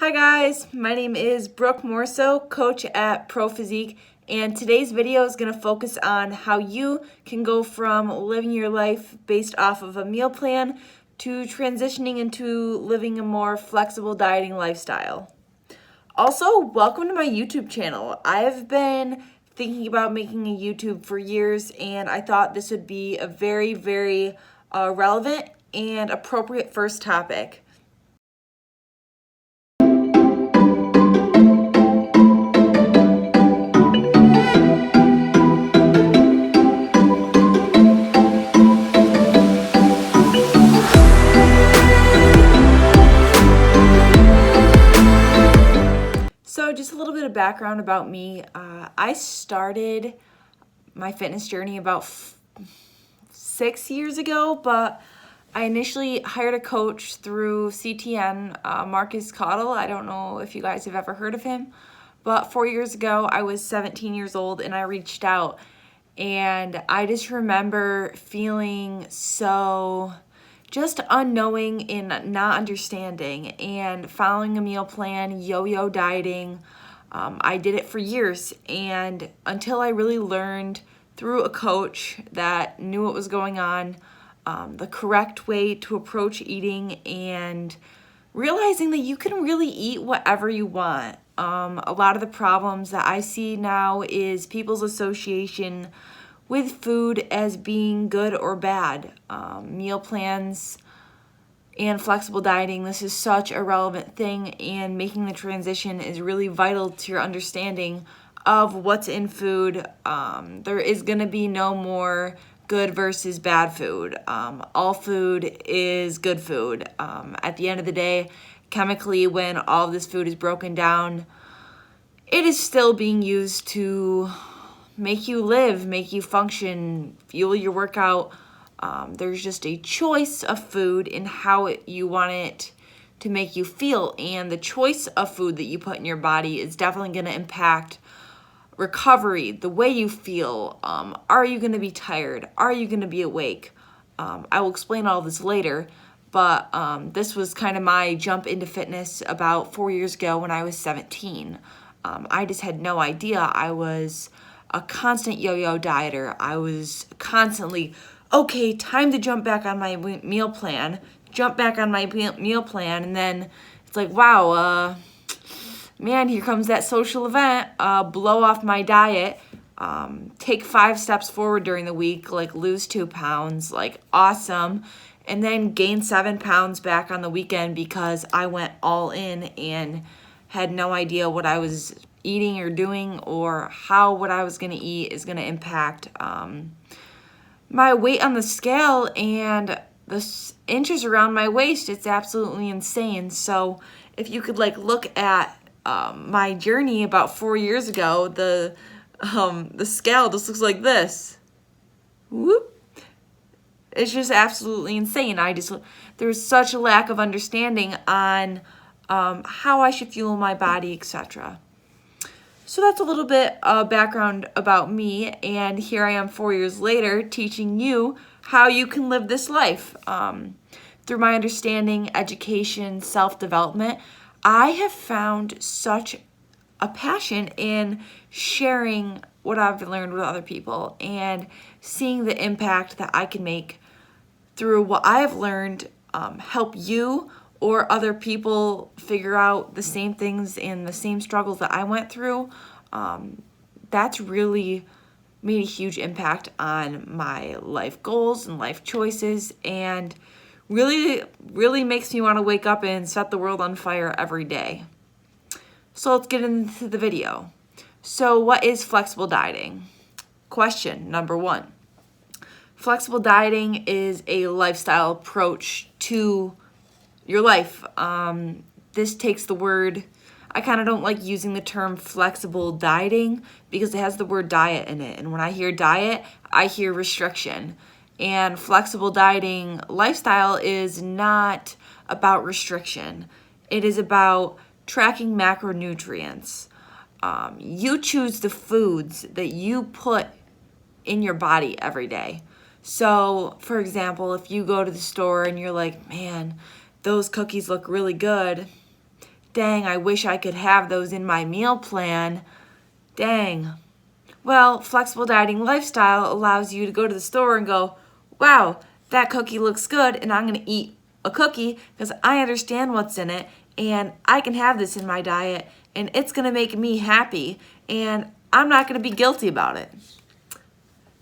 Hi guys, my name is Brooke Morso, coach at Pro Physique, and today's video is going to focus on how you can go from living your life based off of a meal plan to transitioning into living a more flexible dieting lifestyle. Also, welcome to my YouTube channel. I've been thinking about making a YouTube for years, and I thought this would be a very relevant and appropriate first topic. So just a little bit of background about me. I started my fitness journey about 6 years ago, but I initially hired a coach through CTN, Marcus Cottle. I don't know if you guys have ever heard of him, but 4 years ago, I was 17 years old and I reached out, and I just remember feeling so just unknowing and not understanding, and following a meal plan, yo-yo dieting. I did it for years, and until I really learned through a coach that knew what was going on, the correct way to approach eating, and realizing that you can really eat whatever you want. A lot of the problems that I see now is people's association with food as being good or bad. Meal plans and flexible dieting, this is such a relevant thing, and making the transition is really vital to your understanding of what's in food. There is going to be no more good versus bad food. All food is good food. At the end of the day, chemically, when all of this food is broken down, it is still being used to make you live, make you function, fuel your workout. There's just a choice of food and how you want it to make you feel, and the choice of food that you put in your body is definitely going to impact recovery, the way you feel. Are you going to be tired? Are you going to be awake? I will explain all this later, but this was kind of my jump into fitness about 4 years ago when I was 17. I just had no idea. I was a constant yo-yo dieter. I was constantly, okay, time to jump back on my meal plan, and then it's like, wow, man, here comes that social event, blow off my diet, take 5 steps forward during the week, like lose 2 pounds, like awesome, and then gain 7 pounds back on the weekend because I went all in and had no idea what I was eating or doing, or how what I was going to eat is going to impact my weight on the scale and the inches around my waist. It's absolutely insane. So if you could look at my journey about 4 years ago, the scale just looks like this. Whoop. It's just absolutely insane. There's such a lack of understanding on how I should fuel my body, etc. So that's a little bit of background about me, and here I am 4 years later teaching you how you can live this life. Through my understanding, education, self-development, I have found such a passion in sharing what I've learned with other people and seeing the impact that I can make through what I have learned, help you or other people figure out the same things and the same struggles that I went through. That's really made a huge impact on my life goals and life choices, and really makes me want to wake up and set the world on fire every day. So let's get into the video. So what is flexible dieting? Question number 1. Flexible dieting is a lifestyle approach to your life. This takes the word, I kind of don't like using the term flexible dieting because it has the word diet in it. And when I hear diet, I hear restriction. And flexible dieting lifestyle is not about restriction. It is about tracking macronutrients. You choose the foods that you put in your body every day. So, for example, if you go to the store and you're like, man, those cookies look really good, dang, I wish I could have those in my meal plan. Dang. Well, flexible dieting lifestyle allows you to go to the store and go, wow, that cookie looks good, and I'm going to eat a cookie because I understand what's in it, and I can have this in my diet, and it's going to make me happy, and I'm not going to be guilty about it.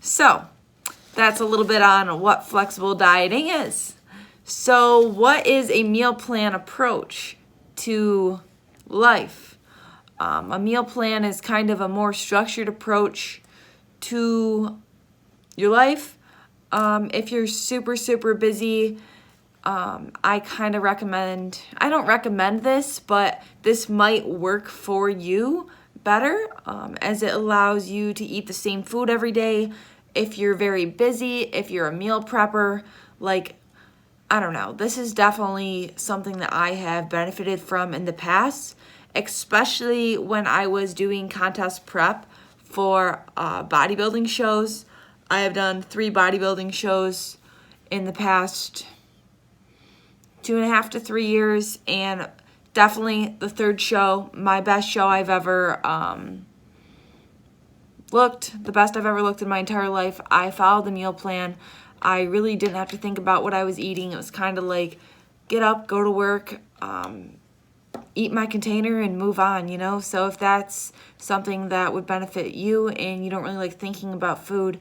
So, that's a little bit on what flexible dieting is. So, what is a meal plan approach to life? A meal plan is kind of a more structured approach to your life. If you're super, super busy, I kind of recommend, I don't recommend this, but this might work for you better, as it allows you to eat the same food every day. If you're very busy, if you're a meal prepper, like, I don't know, this is definitely something that I have benefited from in the past, especially when I was doing contest prep for bodybuilding shows. I have done 3 bodybuilding shows in the past 2.5 to 3 years, and definitely the 3rd show, my best show I've ever looked, the best I've ever looked in my entire life. I followed the meal plan. I really didn't have to think about what I was eating. It was kind of like, get up, go to work, eat my container and move on, you know? So if that's something that would benefit you and you don't really like thinking about food,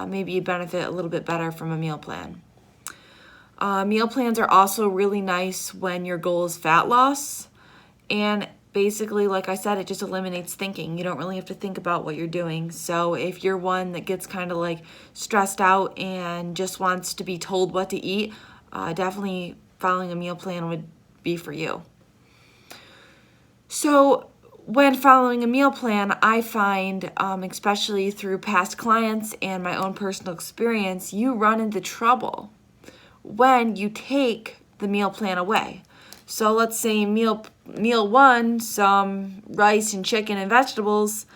maybe you benefit a little bit better from a meal plan. Meal plans are also really nice when your goal is fat loss. And basically, like I said, it just eliminates thinking. You don't really have to think about what you're doing. So if you're one that gets kind of like stressed out and just wants to be told what to eat, definitely following a meal plan would be for you. So when following a meal plan, I find, especially through past clients and my own personal experience, you run into trouble when you take the meal plan away. So let's say meal 1, some rice and chicken and vegetables.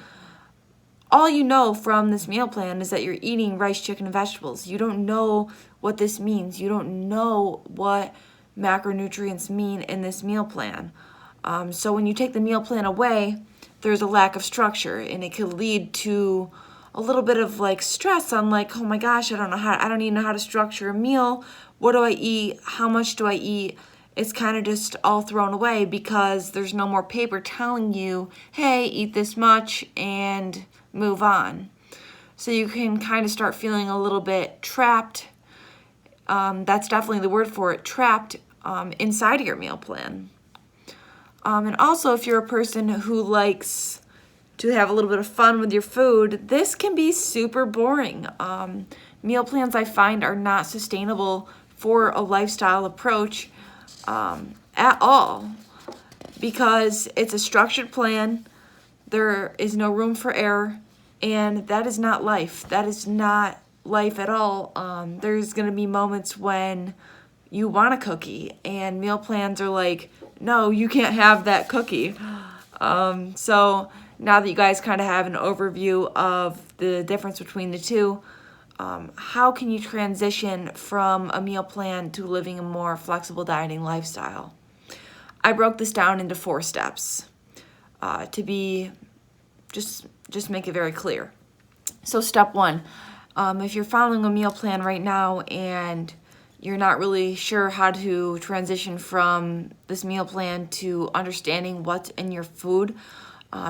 All you know from this meal plan is that you're eating rice, chicken, and vegetables. You don't know what this means. You don't know what macronutrients mean in this meal plan. So when you take the meal plan away, there's a lack of structure, and it could lead to a little bit of like stress on like, oh my gosh, I don't even know how to structure a meal. What do I eat? How much do I eat? It's kind of just all thrown away because there's no more paper telling you, hey, eat this much and move on. So you can kind of start feeling a little bit trapped. That's definitely the word for it, trapped inside of your meal plan. And also, if you're a person who likes to have a little bit of fun with your food, this can be super boring. Meal plans, I find, are not sustainable for a lifestyle approach at all, because it's a structured plan. There is no room for error, and that is not life. That is not life at all. There's going to be moments when you want a cookie, and meal plans are like, no, you can't have that cookie. So now that you guys kind of have an overview of the difference between the two, how can you transition from a meal plan to living a more flexible dieting lifestyle? I broke this down into 4 steps to be just make it very clear. So step 1, if you're following a meal plan right now and you're not really sure how to transition from this meal plan to understanding what's in your food,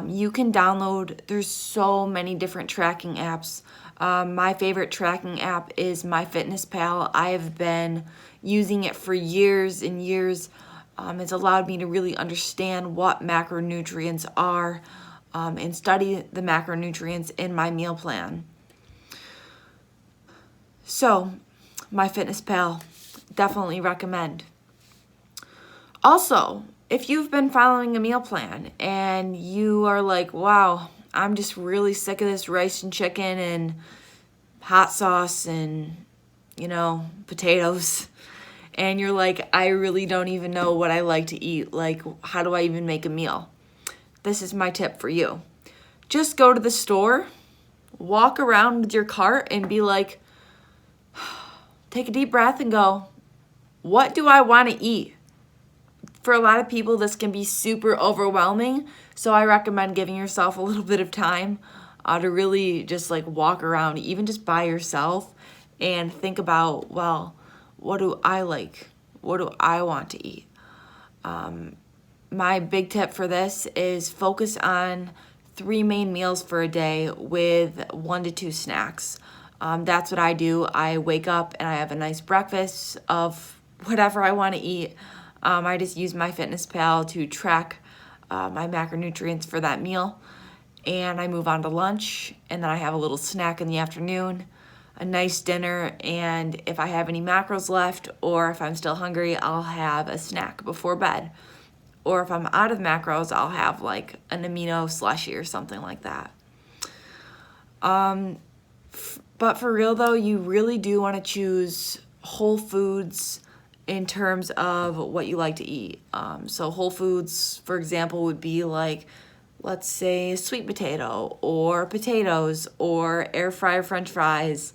you can download, there's so many different tracking apps. My favorite tracking app is MyFitnessPal. I have been using it for years and years. It's allowed me to really understand what macronutrients are and study the macronutrients in my meal plan. So, MyFitnessPal, definitely recommend. Also, if you've been following a meal plan and you are like, wow, I'm just really sick of this rice and chicken and hot sauce and, potatoes. And you're like, I really don't even know what I like to eat. Like, how do I even make a meal? This is my tip for you. Just go to the store, walk around with your cart and be like, take a deep breath and go, what do I want to eat For a lot of people, this can be super overwhelming. So I recommend giving yourself a little bit of time to really just like walk around, even just by yourself, and think about, well, what do I like? What do I want to eat? My big tip for this is focus on 3 main meals for a day with 1 to 2 snacks. That's what I do. I wake up and I have a nice breakfast of whatever I want to eat. I just use MyFitnessPal to track my macronutrients for that meal. And I move on to lunch, and then I have a little snack in the afternoon, a nice dinner, and if I have any macros left or if I'm still hungry, I'll have a snack before bed. Or if I'm out of macros, I'll have like an amino slushy or something like that. But for real though, you really do want to choose whole foods in terms of what you like to eat. So whole foods, for example, would be like, let's say sweet potato or potatoes or air fryer French fries,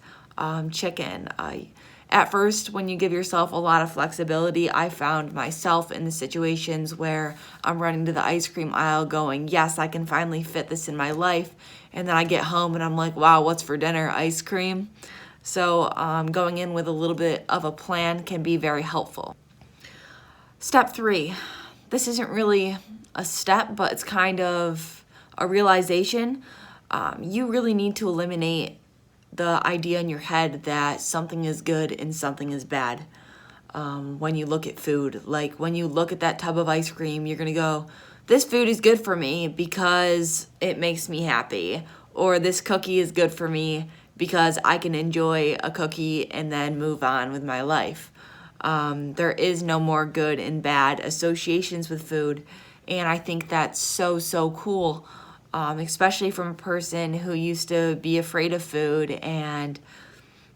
chicken. At first, when you give yourself a lot of flexibility, I found myself in the situations where I'm running to the ice cream aisle going, yes, I can finally fit this in my life. And then I get home and I'm like, wow, what's for dinner? Ice cream. So going in with a little bit of a plan can be very helpful. Step 3. This isn't really a step, but it's kind of a realization. You really need to eliminate the idea in your head that something is good and something is bad. When you look at food, like when you look at that tub of ice cream, you're gonna go, this food is good for me because it makes me happy, or this cookie is good for me because I can enjoy a cookie and then move on with my life. There is no more good and bad associations with food, and I think that's so cool. Especially from a person who used to be afraid of food and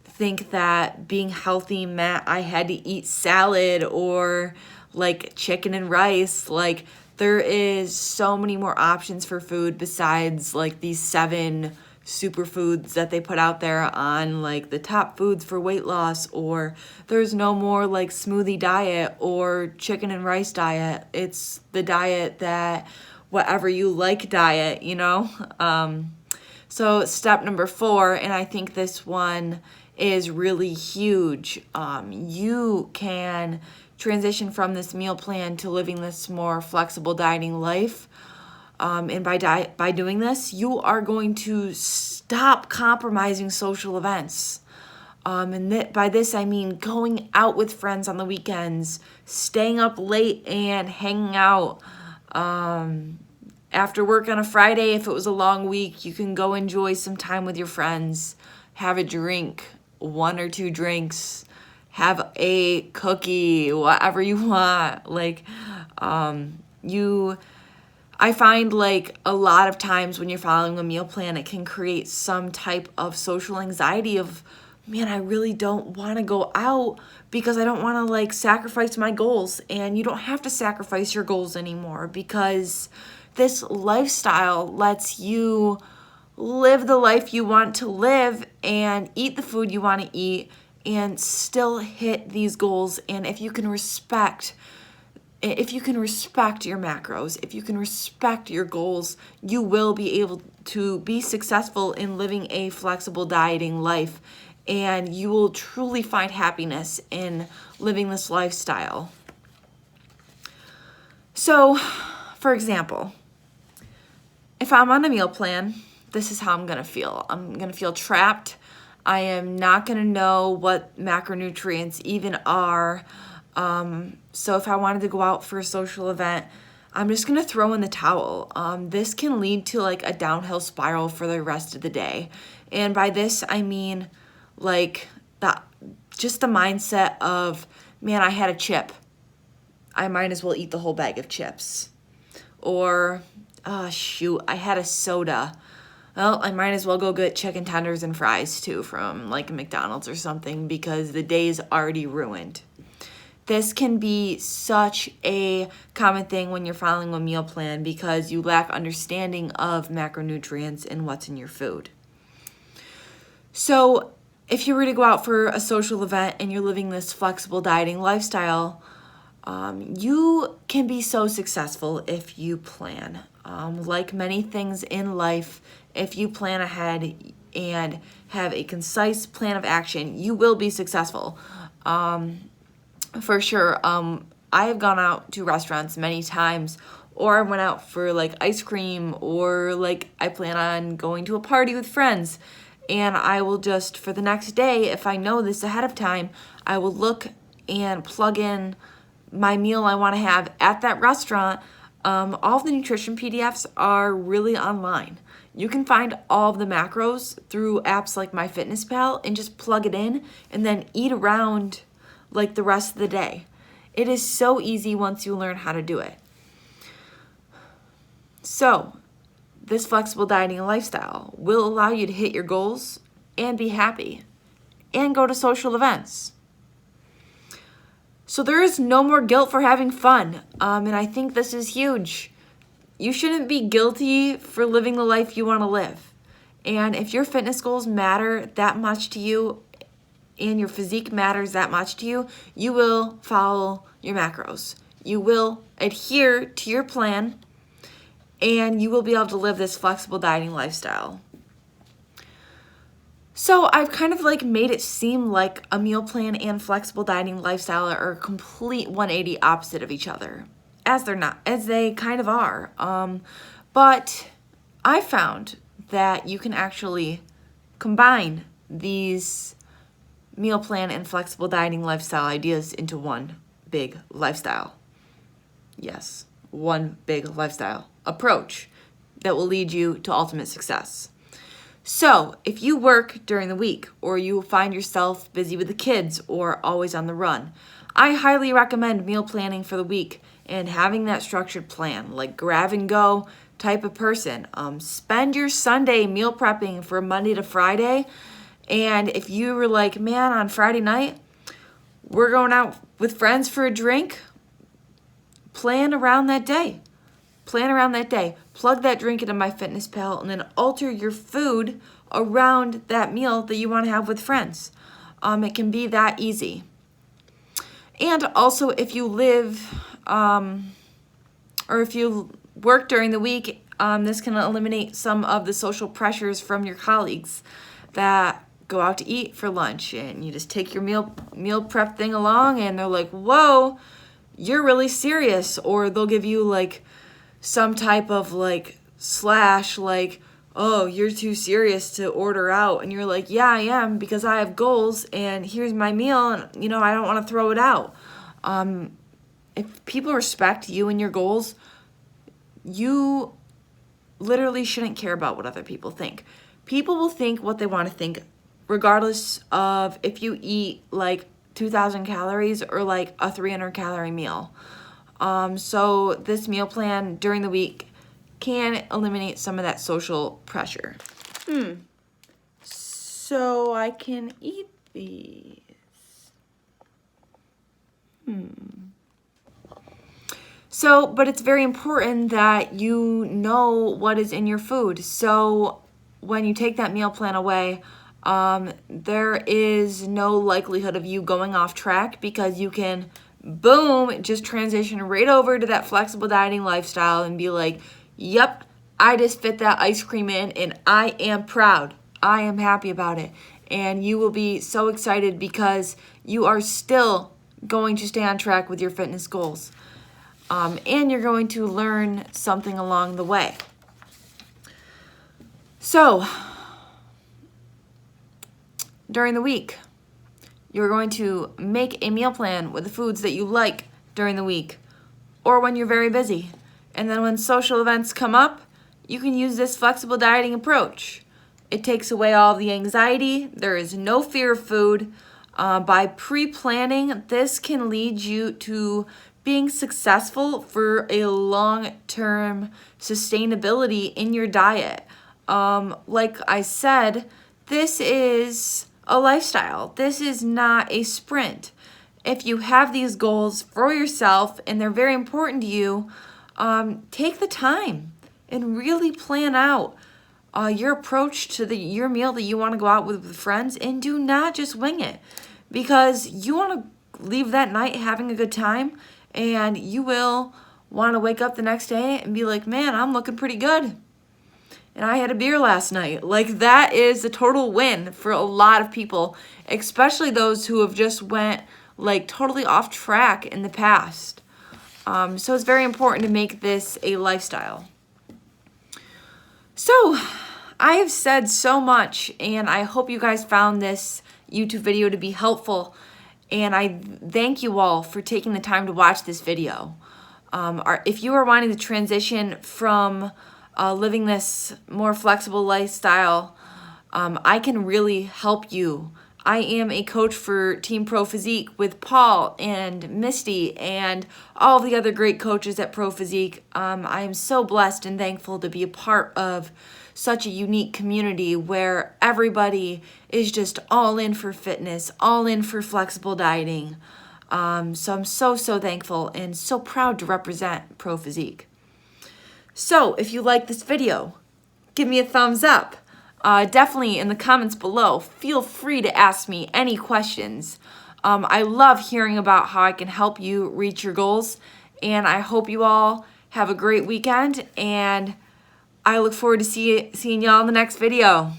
think that being healthy meant I had to eat salad or like chicken and rice. Like there is so many more options for food besides like these 7 superfoods that they put out there on like the top foods for weight loss, or there's no more like smoothie diet or chicken and rice diet. It's the diet that whatever you like diet, you know? So step number 4, and I think this one is really huge. You can transition from this meal plan to living this more flexible dieting life. And by doing this, you are going to stop compromising social events. And by this, I mean going out with friends on the weekends, staying up late and hanging out. After work on a Friday, if it was a long week, you can go enjoy some time with your friends, have a drink, 1 or 2 drinks, have a cookie, whatever you want. Like, I find like a lot of times when you're following a meal plan, it can create some type of social anxiety of, man, I really don't want to go out because I don't want to like sacrifice my goals. And you don't have to sacrifice your goals anymore because this lifestyle lets you live the life you want to live and eat the food you want to eat and still hit these goals. And if you can respect your macros, if you can respect your goals, you will be able to be successful in living a flexible dieting life, and you will truly find happiness in living this lifestyle. So, for example, if I'm on a meal plan, this is how I'm going to feel. I'm going to feel trapped. I am not going to know what macronutrients even are. So if I wanted to go out for a social event, I'm just going to throw in the towel. This can lead to like a downhill spiral for the rest of the day. And by this, I mean like just the mindset of, man, I had a chip. I might as well eat the whole bag of chips. Or, oh shoot, I had a soda. Well, I might as well go get chicken tenders and fries too from like McDonald's or something because the day's already ruined. This can be such a common thing when you're following a meal plan because you lack understanding of macronutrients and what's in your food. So if you were to go out for a social event and you're living this flexible dieting lifestyle, You can be so successful if you plan. Like many things in life, if you plan ahead and have a concise plan of action, you will be successful. For sure. I have gone out to restaurants many times, or I went out for like ice cream, or like I plan on going to a party with friends. And I will just, for the next day, if I know this ahead of time, I will look and plug in my meal I want to have at that restaurant. All of the nutrition PDFs are really online. You can find all of the macros through apps like MyFitnessPal and just plug it in and then eat around like the rest of the day. It is so easy once you learn how to do it. So, this flexible dieting lifestyle will allow you to hit your goals and be happy and go to social events. So there is no more guilt for having fun, and I think this is huge. You shouldn't be guilty for living the life you want to live. And if your fitness goals matter that much to you and your physique matters that much to you, you will follow your macros. You will adhere to your plan, and you will be able to live this flexible dieting lifestyle. So I've kind of like made it seem like a meal plan and flexible dieting lifestyle are a complete 180 opposite of each other, as they're not, as they kind of are. But I found that you can actually combine these meal plan and flexible dieting lifestyle ideas into one big lifestyle. Yes, one big lifestyle approach that will lead you to ultimate success. So, if you work during the week, or you find yourself busy with the kids or always on the run, I highly recommend meal planning for the week and having that structured plan, like grab and go type of person. Spend your Sunday meal prepping for Monday to Friday, and if you were like, man, on Friday night, we're going out with friends for a drink, plan around that day. Plan around that day. Plug that drink into MyFitnessPal and then alter your food around that meal that you want to have with friends. It can be that easy. And also, if you live or if you work during the week, this can eliminate some of the social pressures from your colleagues that go out to eat for lunch, and you just take your meal prep thing along, and they're like, whoa, you're really serious. Or they'll give you like some type of like slash, like, oh, you're too serious to order out. And you're like, yeah, I am, because I have goals, and here's my meal, and I don't want to throw it out. If people respect you and your goals, you literally shouldn't care about what other people think. People will think what they want to think, regardless of if you eat like 2,000 calories or like a 300 calorie meal. So this meal plan during the week can eliminate some of that social pressure. So I can eat these. So, but it's very important that you know what is in your food. So when you take that meal plan away, there is no likelihood of you going off track, because you can, boom, just transition right over to that flexible dieting lifestyle and be like, yep, I just fit that ice cream in, and I am proud. I am happy about it. And you will be so excited because you are still going to stay on track with your fitness goals. And you're going to learn something along the way. So, during the week, you're going to make a meal plan with the foods that you like during the week, or when you're very busy. And then when social events come up, you can use this flexible dieting approach. It takes away all the anxiety. There is no fear of food. By pre-planning, this can lead you to being successful for a long-term sustainability in your diet. Like I said, this is a lifestyle. This is not a sprint. If you have these goals for yourself and they're very important to you, take the time and really plan out your approach to your meal that you want to go out with friends, and do not just wing it, because you want to leave that night having a good time, and you will want to wake up the next day and be like, man, I'm looking pretty good. And I had a beer last night. Like, that is a total win for a lot of people, especially those who have just went like totally off track in the past. So it's very important to make this a lifestyle. So I have said so much, and I hope you guys found this YouTube video to be helpful. And I thank you all for taking the time to watch this video. If you are wanting to transition from living this more flexible lifestyle, I can really help you. I am a coach for Team Pro Physique with Paul and Misty and all the other great coaches at Pro Physique. I am so blessed and thankful to be a part of such a unique community where everybody is just all in for fitness, all in for flexible dieting. So I'm so thankful and so proud to represent Pro Physique. So if you like this video, give me a thumbs up. Definitely in the comments below, feel free to ask me any questions. I love hearing about how I can help you reach your goals, and I hope you all have a great weekend, and I look forward to seeing y'all in the next video.